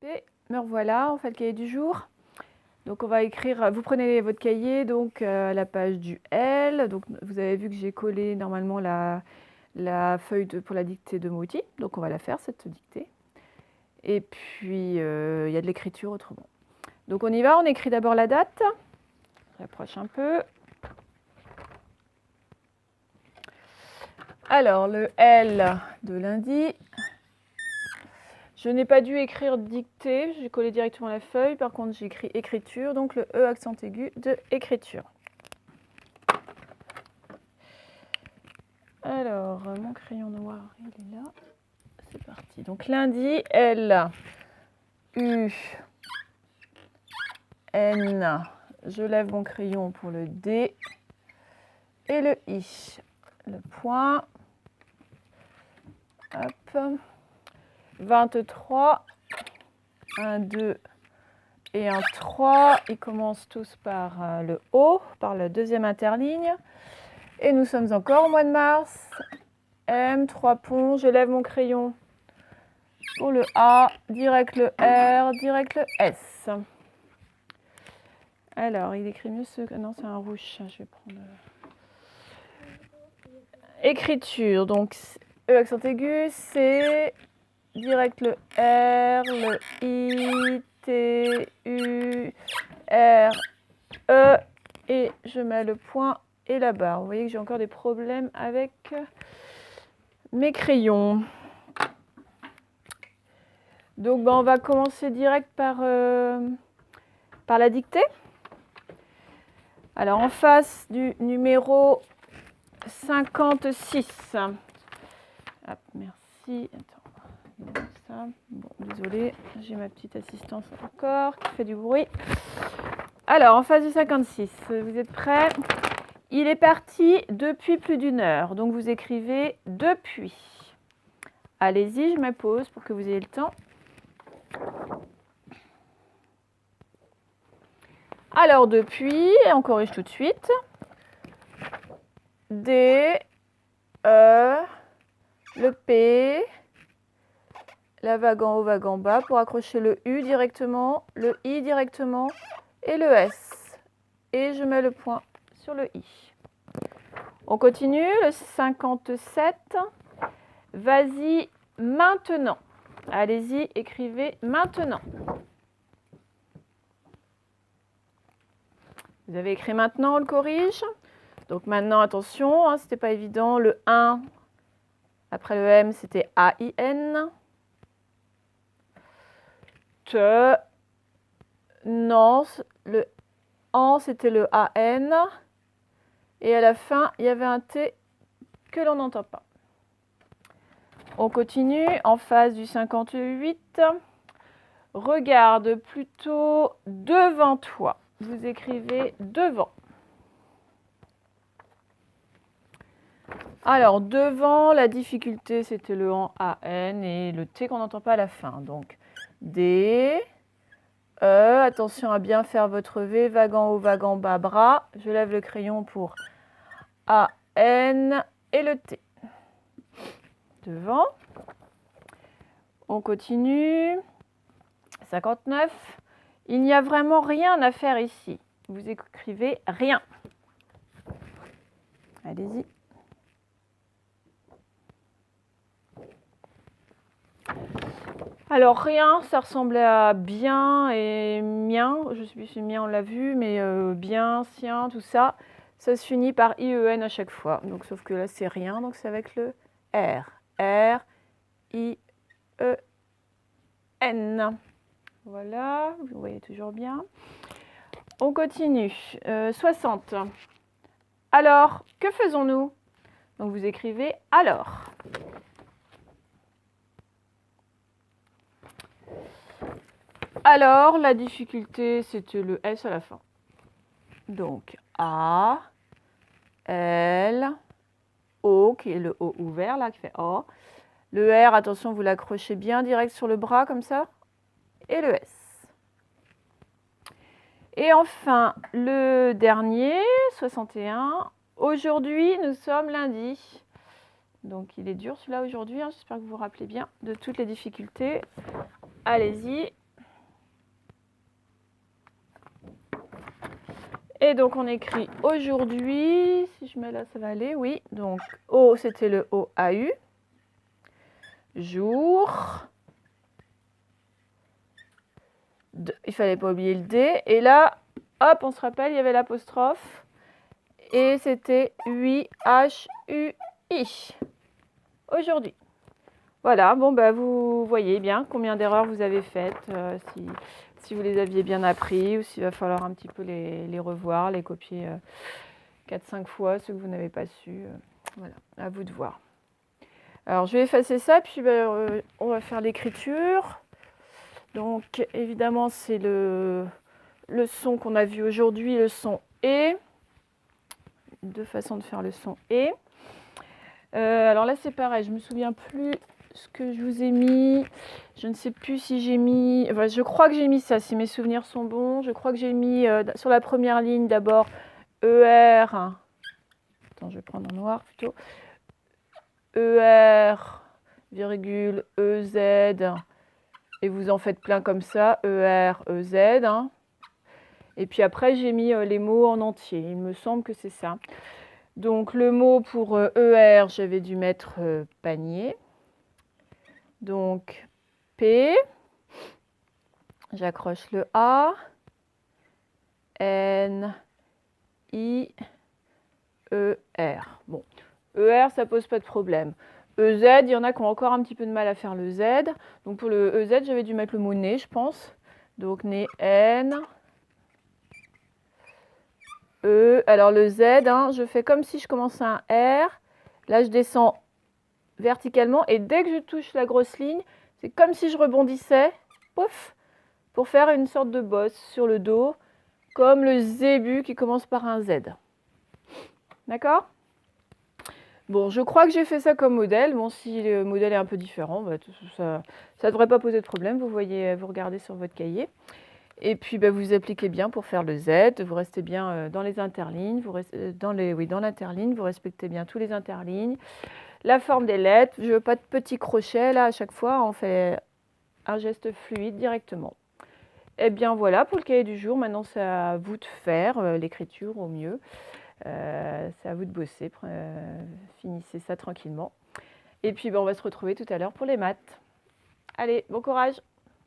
Et me revoilà, on fait le cahier du jour. Donc on va écrire, vous prenez votre cahier, donc la page du L. Donc vous avez vu que j'ai collé normalement la feuille pour la dictée de Mouti. Donc on va la faire, cette dictée. Et puis il y a de l'écriture autrement. Donc on y va, on écrit d'abord la date. Je rapproche un peu. Alors le L de lundi. Je n'ai pas dû écrire dictée, j'ai collé directement la feuille. Par contre, j'ai écrit écriture, donc le E accent aigu de écriture. Alors, mon crayon noir, il est là. C'est parti. Donc lundi, L, U, N. Je lève mon crayon pour le D et le I. Le point. Hop. 23. 1, 2 et un 3. Ils commencent tous par le O, par la deuxième interligne. Et nous sommes encore au mois de mars. M, 3 ponts. Je lève mon crayon pour le A, direct le R, direct le S. Alors, il écrit mieux ce... Non, c'est un rouge. Je vais prendre... Écriture. Donc, E accent aigu, C, direct le R, le I, T, U, R, E. Et je mets le point et la barre. Vous voyez que j'ai encore des problèmes avec mes crayons. Donc, on va commencer direct par la dictée. Alors, en face du numéro 56. Hop, merci. Attends, ça. Bon, désolé, j'ai ma petite assistance encore qui fait du bruit. Alors, en face du 56, vous êtes prêts? Il est parti depuis plus d'une heure. Donc, vous écrivez depuis. Allez-y, je me pose pour que vous ayez le temps. Alors, depuis, on corrige tout de suite. D, E, le P, la vague en haut, vague en bas pour accrocher le U directement, le I directement et le S. Et je mets le point sur le I. On continue, le 57. Vas-y maintenant. Allez-y, écrivez maintenant. Vous avez écrit maintenant, on le corrige. Donc maintenant, attention, hein, c'était pas évident. Le 1, après le M, c'était A-I-N. Te. Non, le en, c'était le A-N. Et à la fin, il y avait un T que l'on n'entend pas. On continue en face du 58. Regarde plutôt devant toi. Vous écrivez devant. Alors, devant, la difficulté, c'était le en A-N et le T qu'on n'entend pas à la fin. Donc, D, E, attention à bien faire votre V, vague en haut, vague en bas, bras. Je lève le crayon pour A-N et le T. Devant. On continue. 59. Il n'y a vraiment rien à faire ici. Vous écrivez rien. Allez-y. Alors rien, ça ressemblait à bien et mien. Je ne sais plus si mien on l'a vu, mais bien, sien, tout ça. Ça se finit par IEN à chaque fois. Donc sauf que là c'est rien, donc c'est avec le R. R, I, E, N. Voilà, vous voyez toujours bien. On continue. 60. Alors, que faisons-nous? Donc vous écrivez alors. Alors, la difficulté, c'était le S à la fin. Donc, A, L, O, qui est le O ouvert, là, qui fait O. Le R, attention, vous l'accrochez bien direct sur le bras, comme ça. Et le S. Et enfin, le dernier, 61. Aujourd'hui, nous sommes lundi. Donc, il est dur celui-là aujourd'hui. Hein. J'espère que vous vous rappelez bien de toutes les difficultés. Allez-y. Et donc on écrit aujourd'hui, si je mets là ça va aller, oui. Donc O c'était le OAU. Jour. Il fallait pas oublier le D. Et là, hop, on se rappelle, il y avait l'apostrophe. Et c'était UIHUI. Aujourd'hui. Voilà, bon bah vous voyez bien combien d'erreurs vous avez faites, si vous les aviez bien appris ou s'il va falloir un petit peu les revoir, les copier 4-5 fois, ceux que vous n'avez pas su. Voilà, à vous de voir. Alors je vais effacer ça, puis on va faire l'écriture. Donc évidemment c'est le son qu'on a vu aujourd'hui, le son E. Deux façons de faire le son E. Alors là c'est pareil, je ne me souviens plus ce que je vous ai mis. Je ne sais plus si j'ai mis... Enfin, je crois que j'ai mis ça, si mes souvenirs sont bons. Je crois que j'ai mis sur la première ligne d'abord ER. Attends, je vais prendre en noir plutôt. ER, virgule, EZ. Et vous en faites plein comme ça. ER, EZ. Et puis après, j'ai mis les mots en entier. Il me semble que c'est ça. Donc le mot pour ER, j'avais dû mettre panier. Donc P, j'accroche le A, N, I, E, R. Bon, ER, ça pose pas de problème. EZ, il y en a qui ont encore un petit peu de mal à faire le Z. Donc pour le EZ, j'avais dû mettre le mot nez, je pense. Donc nez, N, E. Alors le Z, je fais comme si je commençais un R. Là, je descends verticalement et dès que je touche la grosse ligne, c'est comme si je rebondissais, pouf, pour faire une sorte de bosse sur le dos, comme le zébu qui commence par un Z. D'accord? Bon, je crois que j'ai fait ça comme modèle. Bon, si le modèle est un peu différent, bah, ça ne devrait pas poser de problème. Vous voyez, vous regardez sur votre cahier. Et puis, bah, vous appliquez bien pour faire le Z. Vous restez bien dans les interlignes. Dans l'interligne, vous respectez bien tous les interlignes. La forme des lettres, je ne veux pas de petits crochets. Là, à chaque fois, on fait un geste fluide directement. Et bien voilà pour le cahier du jour. Maintenant, c'est à vous de faire l'écriture au mieux. C'est à vous de bosser. Finissez ça tranquillement. Et puis, ben, on va se retrouver tout à l'heure pour les maths. Allez, bon courage!